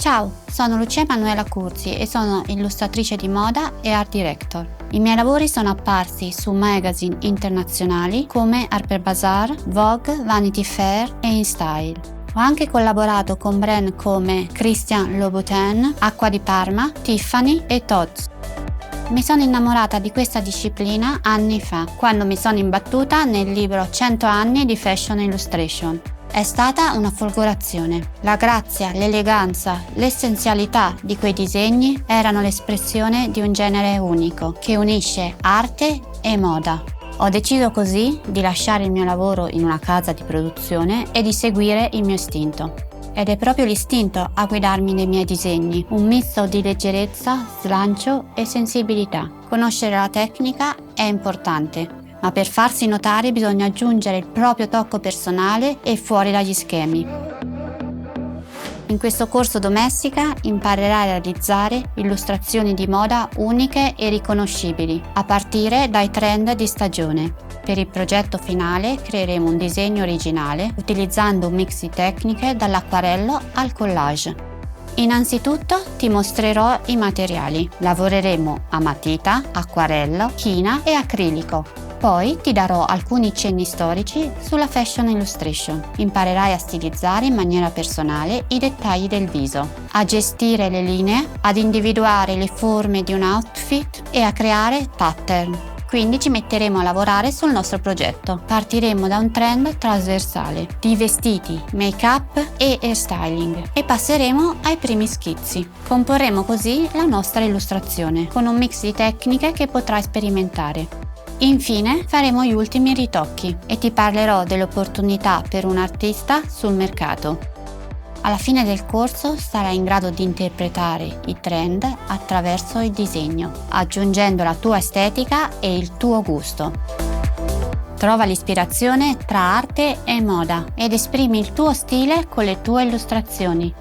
Ciao, sono Lucia Emanuela Curzi e sono illustratrice di moda e art director. I miei lavori sono apparsi su magazine internazionali come Harper's Bazaar, Vogue, Vanity Fair e InStyle. Ho anche collaborato con brand come Christian Louboutin, Acqua di Parma, Tiffany e Tod's. Mi sono innamorata di questa disciplina anni fa, quando mi sono imbattuta nel libro 100 anni di Fashion Illustration. È stata una folgorazione. La grazia, l'eleganza, l'essenzialità di quei disegni erano l'espressione di un genere unico che unisce arte e moda. Ho deciso così di lasciare il mio lavoro in una casa di produzione e di seguire il mio istinto. Ed è proprio l'istinto a guidarmi nei miei disegni, un misto di leggerezza, slancio e sensibilità. Conoscere la tecnica è importante, ma per farsi notare bisogna aggiungere il proprio tocco personale e fuori dagli schemi. In questo corso Domestica imparerai a realizzare illustrazioni di moda uniche e riconoscibili, a partire dai trend di stagione. Per il progetto finale creeremo un disegno originale utilizzando un mix di tecniche dall'acquarello al collage. Innanzitutto ti mostrerò i materiali. Lavoreremo a matita, acquarello, china e acrilico. Poi ti darò alcuni cenni storici sulla Fashion Illustration. Imparerai a stilizzare in maniera personale i dettagli del viso, a gestire le linee, ad individuare le forme di un outfit e a creare pattern. Quindi ci metteremo a lavorare sul nostro progetto. Partiremo da un trend trasversale di vestiti, make-up e hairstyling e passeremo ai primi schizzi. Comporremo così la nostra illustrazione con un mix di tecniche che potrai sperimentare. Infine faremo gli ultimi ritocchi e ti parlerò delle opportunità per un artista sul mercato. Alla fine del corso sarai in grado di interpretare i trend attraverso il disegno, aggiungendo la tua estetica e il tuo gusto. Trova l'ispirazione tra arte e moda ed esprimi il tuo stile con le tue illustrazioni.